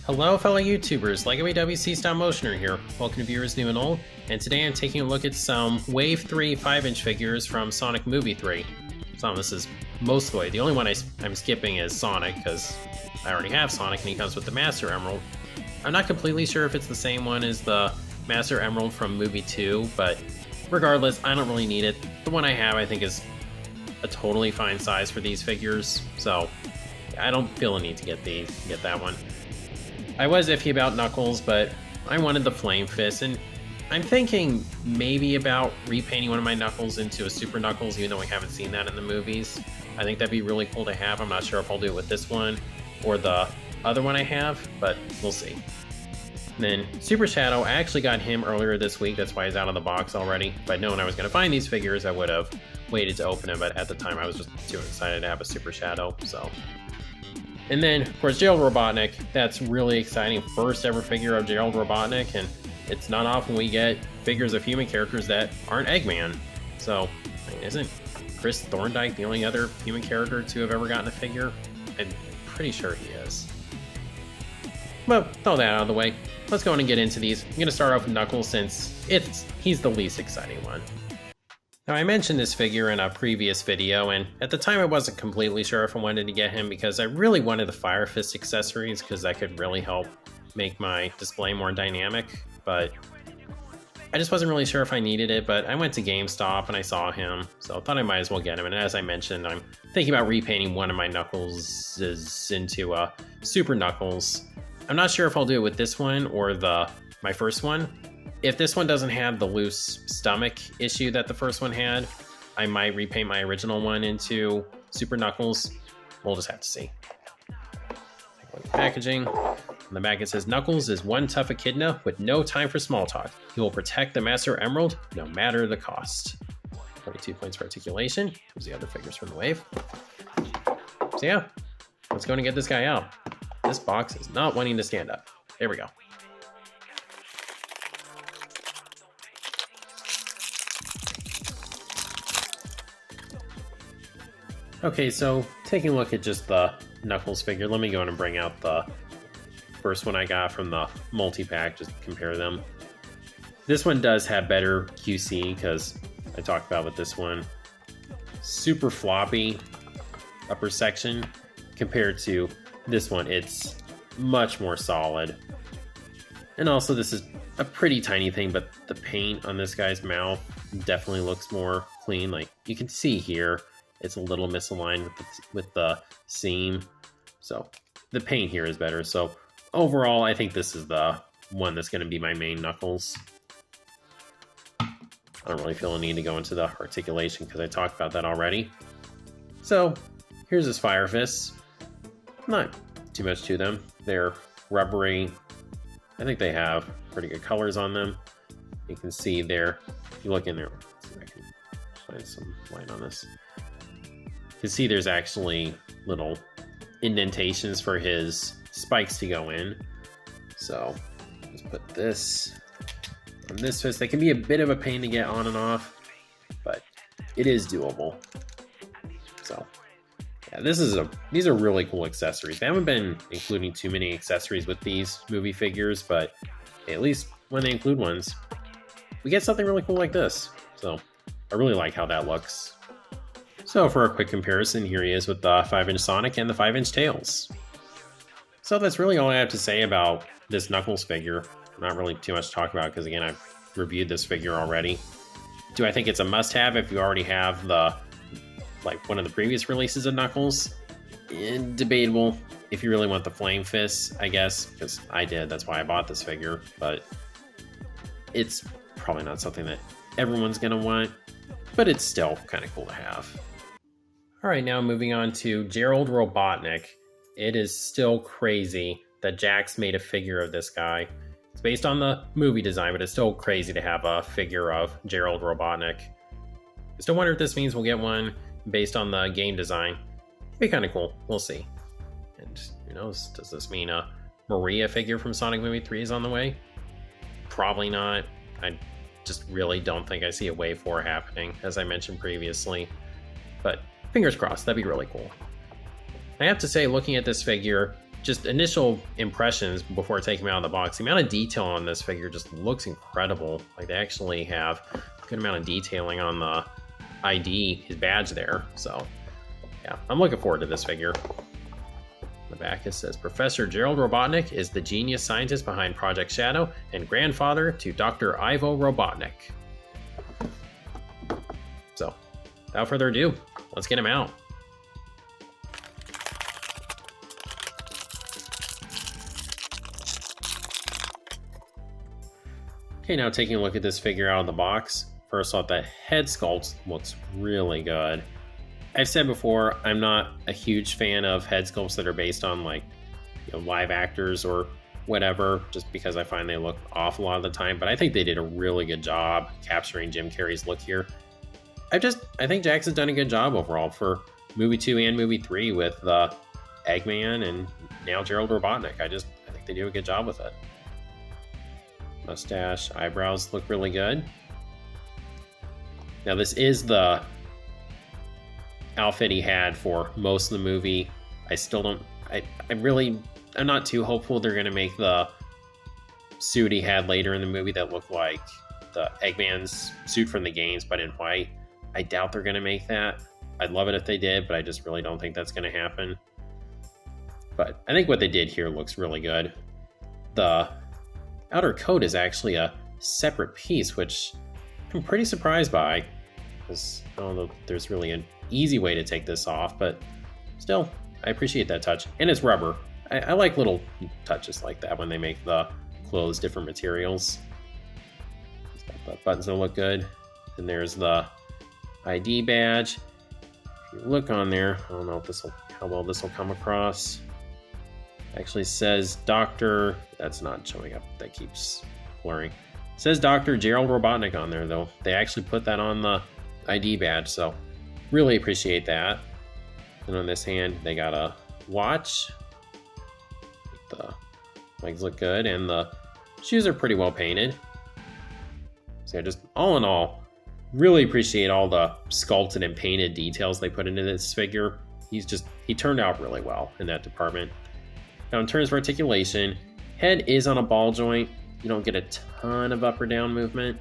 Hello fellow YouTubers, LegoWC Stop Motioner here. Welcome to viewers new and old, and today I'm taking a look at some Wave 3 5-inch figures from Sonic Movie 3. So this is most of the way. The only one I'm skipping is Sonic, because I already have Sonic and he comes with the Master Emerald. I'm not completely sure if it's the same one as the Master Emerald from Movie 2, but regardless, I don't really need it. The one I have I think is a totally fine size for these figures, so I don't feel a need to get that one. I was iffy about Knuckles, but I wanted the Flame Fist, and I'm thinking maybe about repainting one of my Knuckles into a Super Knuckles, even though we haven't seen that in the movies. I think that'd be really cool to have. I'm not sure if I'll do it with this one or the other one I have, but we'll see. And then Super Shadow, I actually got him earlier this week, that's why he's out of the box already. If I'd known I was going to find these figures, I would have waited to open him, but at the time I was just too excited to have a Super Shadow, so... And then, of course, Gerald Robotnik. That's really exciting. First ever figure of Gerald Robotnik, and it's not often we get figures of human characters that aren't Eggman. So, isn't Chris Thorndike the only other human character to have ever gotten a figure? I'm pretty sure he is. But with all that out of the way, let's go on and get into these. I'm going to start off with Knuckles since he's the least exciting one. Now, I mentioned this figure in a previous video, and at the time I wasn't completely sure if I wanted to get him because I really wanted the Fire Fist accessories because that could really help make my display more dynamic, but I just wasn't really sure if I needed it. But I went to GameStop and I saw him, so I thought I might as well get him. And as I mentioned, I'm thinking about repainting one of my Knuckles into a Super Knuckles. I'm not sure if I'll do it with this one or my first one. If this one doesn't have the loose stomach issue that the first one had, I might repaint my original one into Super Knuckles. We'll just have to see. Take a look at the packaging. On the back it says, Knuckles is one tough echidna with no time for small talk. He will protect the Master Emerald no matter the cost. 22 points for articulation. Here's the other figures from the wave. So yeah, let's go and get this guy out. This box is not wanting to stand up. There we go. Okay, so taking a look at just the Knuckles figure, let me go in and bring out the first one I got from the multi-pack, just compare them. This one does have better QC, because I talked about with this one. Super floppy upper section, compared to this one, it's much more solid. And also this is a pretty tiny thing, but the paint on this guy's mouth definitely looks more clean. Like, you can see here, it's a little misaligned with the seam. So the paint here is better. So overall, I think this is the one that's going to be my main Knuckles. I don't really feel a need to go into the articulation because I talked about that already. So here's his Fire Fists. Not too much to them. They're rubbery. I think they have pretty good colors on them. You can see there, if you look in there, let's see if I can find some light on this. You can see there's actually little indentations for his spikes to go in. So just put this on this fist. They can be a bit of a pain to get on and off, but it is doable. So yeah, these are really cool accessories. They haven't been including too many accessories with these movie figures, but at least when they include ones, we get something really cool like this. So I really like how that looks. So for a quick comparison, here he is with the 5-inch Sonic and the 5-inch Tails. So that's really all I have to say about this Knuckles figure. Not really too much to talk about because, again, I've reviewed this figure already. Do I think it's a must-have if you already have one of the previous releases of Knuckles? Debatable. If you really want the Flame Fists, I guess, because I did. That's why I bought this figure. But it's probably not something that everyone's going to want. But it's still kind of cool to have. Alright, now moving on to Gerald Robotnik. It is still crazy that Jakks made a figure of this guy. It's based on the movie design, but it's still crazy to have a figure of Gerald Robotnik. I still wonder if this means we'll get one based on the game design. It'd be kind of cool. We'll see. And who knows, does this mean a Maria figure from Sonic Movie 3 is on the way? Probably not. I just really don't think I see a Wave 4 happening, as I mentioned previously. But fingers crossed, that'd be really cool. I have to say, looking at this figure, just initial impressions before taking him out of the box, the amount of detail on this figure just looks incredible. Like, they actually have a good amount of detailing on the ID, his badge there. So yeah, I'm looking forward to this figure. On the back it says, Professor Gerald Robotnik is the genius scientist behind Project Shadow and grandfather to Dr. Ivo Robotnik. So without further ado, let's get him out. Okay, now taking a look at this figure out of the box. First off, that head sculpt looks really good. I've said before, I'm not a huge fan of head sculpts that are based on, like, you know, live actors or whatever, just because I find they look off a lot of the time, but I think they did a really good job capturing Jim Carrey's look here. I think Jakks has done a good job overall for movie 2 and movie 3 with Eggman and now Gerald Robotnik. I think they do a good job with it. Mustache, eyebrows look really good. Now this is the outfit he had for most of the movie. I'm not too hopeful they're gonna make the suit he had later in the movie that looked like the Eggman's suit from the games, but in white. I doubt they're gonna make that. I'd love it if they did, but I just really don't think that's gonna happen. But I think what they did here looks really good. The outer coat is actually a separate piece, which I'm pretty surprised by, because I don't know if there's really an easy way to take this off, but still, I appreciate that touch. And it's rubber. I like little touches like that when they make the clothes different materials. The buttons don't look good. And there's the ID badge. If you look on there, I don't know if how well this will come across. Actually says Dr. That's not showing up. That keeps blurring. It says Dr. Gerald Robotnik on there, though. They actually put that on the ID badge, so really appreciate that. And on this hand, they got a watch. The legs look good, and the shoes are pretty well painted. So just all in all, really appreciate all the sculpted and painted details they put into this figure. He turned out really well in that department. Now in terms of articulation, head is on a ball joint. You don't get a ton of up or down movement.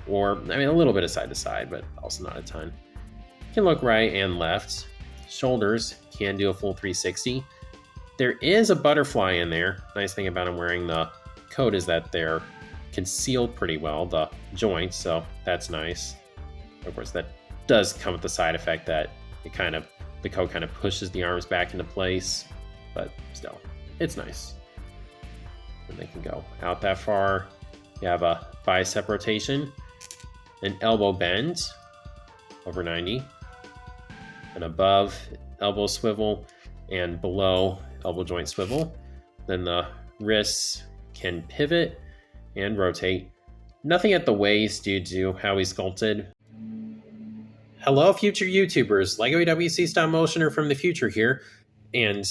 Or, I mean, a little bit of side to side, but also not a ton. Can look right and left. Shoulders can do a full 360. There is a butterfly in there. Nice thing about him wearing the coat is that they're concealed pretty well, the joints, so that's nice. Of course, that does come with the side effect that the coat kind of pushes the arms back into place. But still, it's nice. And they can go out that far. You have a bicep rotation, an elbow bend over 90, and above elbow swivel and below elbow joint swivel. Then the wrists can pivot and rotate. Nothing at the waist due to how he's sculpted. Hello, future YouTubers. LEGO EWC Stop Motioner from the future here. And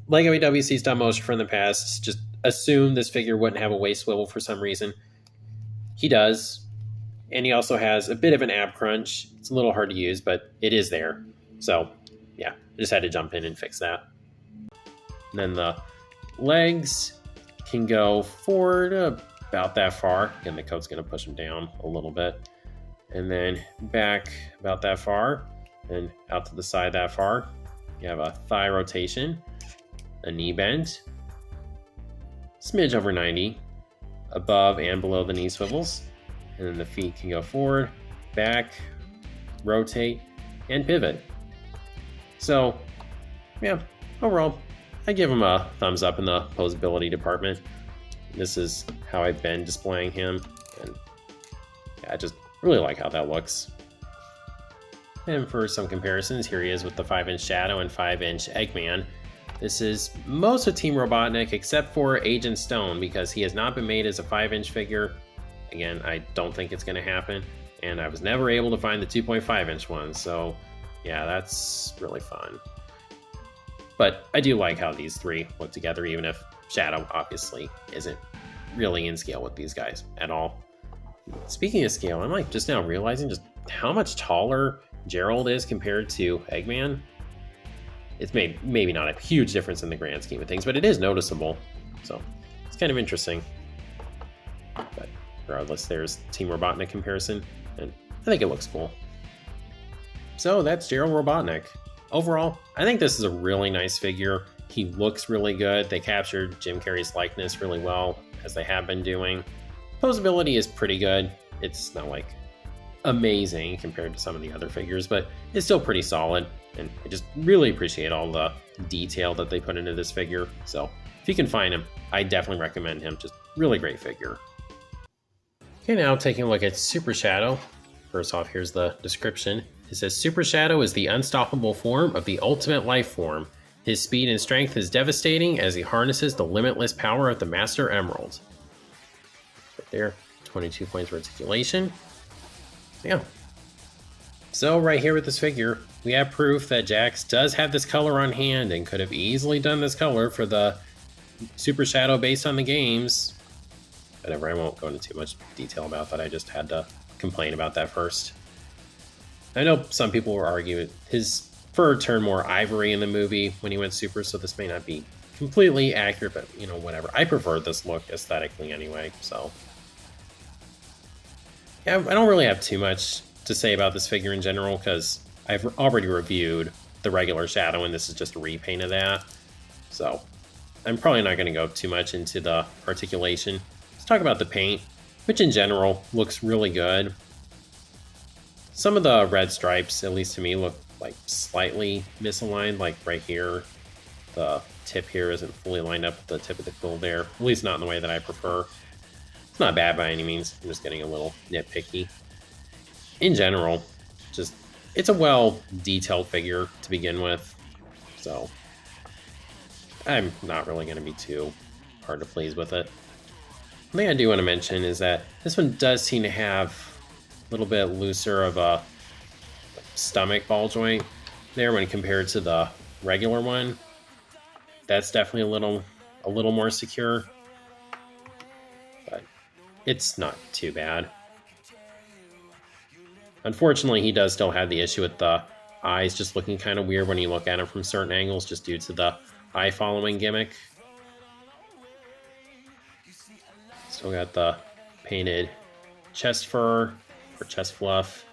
LEGO EWC Stop Motion from the past just assumed this figure wouldn't have a waist swivel for some reason. He does. And he also has a bit of an ab crunch. It's a little hard to use, but it is there. So, yeah, I just had to jump in and fix that. And then the legs can go forward about that far. Again, the coat's going to push them down a little bit. And then back about that far and out to the side that far. You have a thigh rotation, a knee bend, smidge over 90, above and below the knee swivels. And then the feet can go forward, back, rotate, and pivot. So, yeah, overall, I give him a thumbs up in the posability department. This is how I've been displaying him, and yeah, I just really like how that looks. And for some comparisons, here he is with the 5-inch Shadow and 5-inch Eggman. This is most of Team Robotnik except for Agent Stone, because he has not been made as a 5-inch figure. Again, I don't think it's going to happen, and I was never able to find the 2.5-inch one, so yeah, that's really fun. But I do like how these three look together, even if Shadow obviously isn't really in scale with these guys at all. Speaking of scale, I'm like just now realizing just how much taller Gerald is compared to Eggman. it's maybe not a huge difference in the grand scheme of things, but it is noticeable. So it's kind of interesting. But regardless, there's Team Robotnik comparison, and I think it looks cool. So that's Gerald Robotnik. Overall, I think this is a really nice figure. He looks really good. They captured Jim Carrey's likeness really well, as they have been doing. Posability is pretty good. It's not like amazing compared to some of the other figures, but it's still pretty solid. And I just really appreciate all the detail that they put into this figure. So if you can find him, I definitely recommend him. Just really great figure. Okay, now taking a look at Super Shadow. First off, here's the description. It says, Super Shadow is the unstoppable form of the ultimate life form. His speed and strength is devastating as he harnesses the limitless power of the Master Emerald. Right there, 22 points for articulation. Yeah. So right here with this figure, we have proof that Jakks does have this color on hand and could have easily done this color for the Super Shadow based on the games. Whatever, I won't go into too much detail about that. I just had to complain about that first. I know some people were arguing his fur turned more ivory in the movie when he went super, so this may not be completely accurate, but you know, whatever. I prefer this look aesthetically anyway, so. Yeah, I don't really have too much to say about this figure in general because I've already reviewed the regular Shadow and this is just a repaint of that. So I'm probably not going to go too much into the articulation. Let's talk about the paint, which in general looks really good. Some of the red stripes, at least to me, look like slightly misaligned, like right here. The tip here isn't fully lined up with the tip of the quill there, at least not in the way that I prefer. It's not bad by any means, I'm just getting a little nitpicky. In general, just it's a well-detailed figure to begin with, so I'm not really going to be too hard to please with it. One thing I do want to mention is that this one does seem to have a little bit looser of a stomach ball joint there when compared to the regular one. That's definitely a little more secure, but it's not too bad. Unfortunately, he does still have the issue with the eyes just looking kind of weird when you look at him from certain angles just due to the eye following gimmick. Still got the painted chest fur or chest fluff.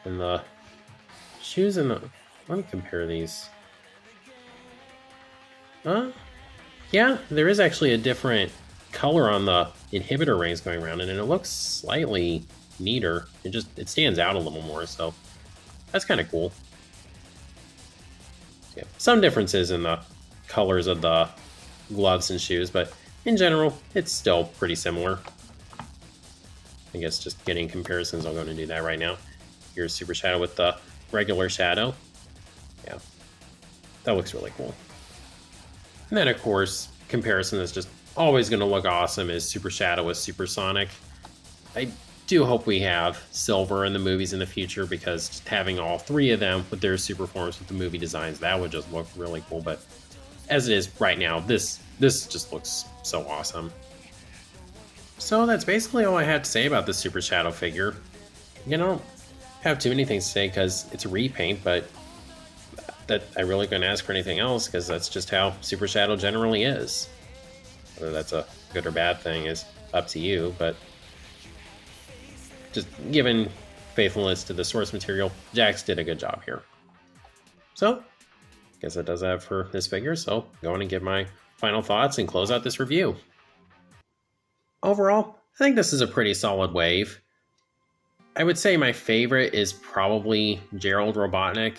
And the shoes and the... Let me compare these. Yeah, there is actually a different color on the inhibitor rings going around, and it looks slightly neater. It stands out a little more, so that's kind of cool. Yeah, some differences in the colors of the gloves and shoes, but in general, it's still pretty similar. I guess just getting comparisons, I'm going to do that right now. Here's Super Shadow with the regular Shadow. Yeah, that looks really cool. And then, of course, comparison that's just always going to look awesome is Super Shadow with Supersonic. I do hope we have Silver in the movies in the future, because just having all three of them with their super forms with the movie designs, that would just look really cool. But as it is right now, this just looks so awesome. So that's basically all I had to say about this Super Shadow figure. You know, I don't have too many things to say because it's a repaint, but that I really couldn't ask for anything else because that's just how Super Shadow generally is. Whether that's a good or bad thing is up to you, but just given faithfulness to the source material, Jakks did a good job here. So, I guess that does that for this figure, so go on and give my final thoughts and close out this review. Overall, I think this is a pretty solid wave. I would say my favorite is probably Gerald Robotnik.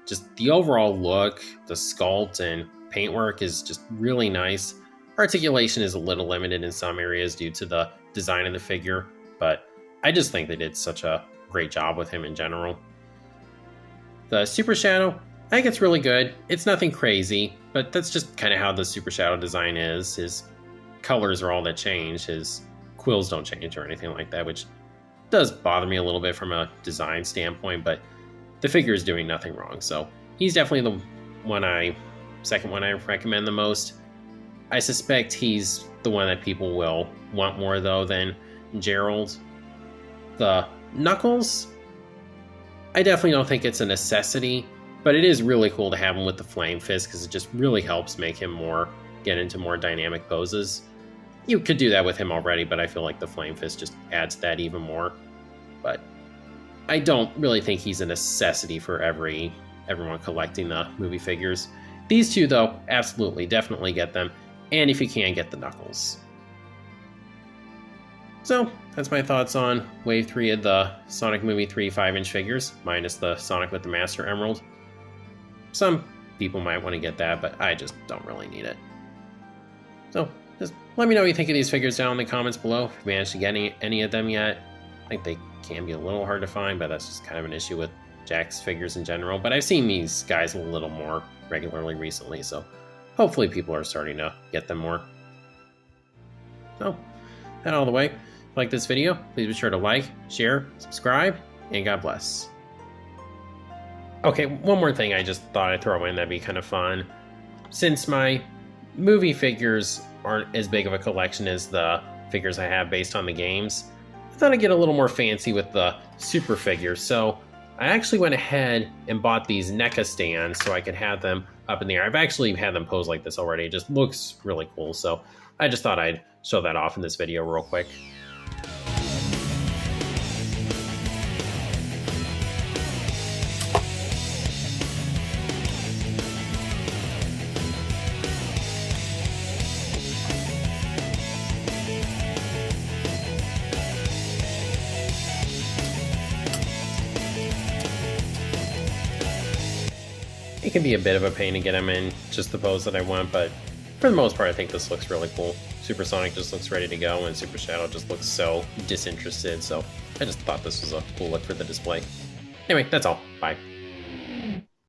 Just the overall look, the sculpt and paintwork is just really nice. Articulation is a little limited in some areas due to the design of the figure, but I just think they did such a great job with him in general. The Super Shadow, I think it's really good. It's nothing crazy, but that's just kind of how the Super Shadow design is. His colors are all that change. His quills don't change or anything like that, which does bother me a little bit from a design standpoint, but the figure is doing nothing wrong. So he's definitely the second one I recommend the most. I suspect he's the one that people will want more though than Gerald. The Knuckles, I definitely don't think it's a necessity, But it is really cool to have him with the flame fist because it just really helps make him get into more dynamic poses. You could do that with him already, but I feel like the flame fist just adds that even more. But I don't really think he's a necessity for everyone collecting the movie figures. These two, though, absolutely, definitely get them. And if you can, get the Knuckles. So, that's my thoughts on Wave 3 of the Sonic Movie 3 5-inch figures, minus the Sonic with the Master Emerald. Some people might want to get that, but I just don't really need it. So, just let me know what you think of these figures down in the comments below. If you managed to get any of them yet. I think they can be a little hard to find, but that's just kind of an issue with Jakks figures in general. But I've seen these guys a little more regularly recently, so hopefully people are starting to get them more. So, that all the way. If you like this video, please be sure to like, share, subscribe, and God bless. Okay, one more thing I just thought I'd throw in that'd be kind of fun. Since my movie figures aren't as big of a collection as the figures I have based on the games, I thought I'd get a little more fancy with the super figures. So I actually went ahead and bought these NECA Stands so I could have them up in the air. I've actually had them posed like this already. It just looks really cool. So I just thought I'd show that off in this video real quick. It can be a bit of a pain to get them in just the pose that I want, but for the most part, I think this looks really cool. Super Sonic just looks ready to go, and Super Shadow just looks so disinterested, so I just thought this was a cool look for the display. Anyway, that's all. Bye.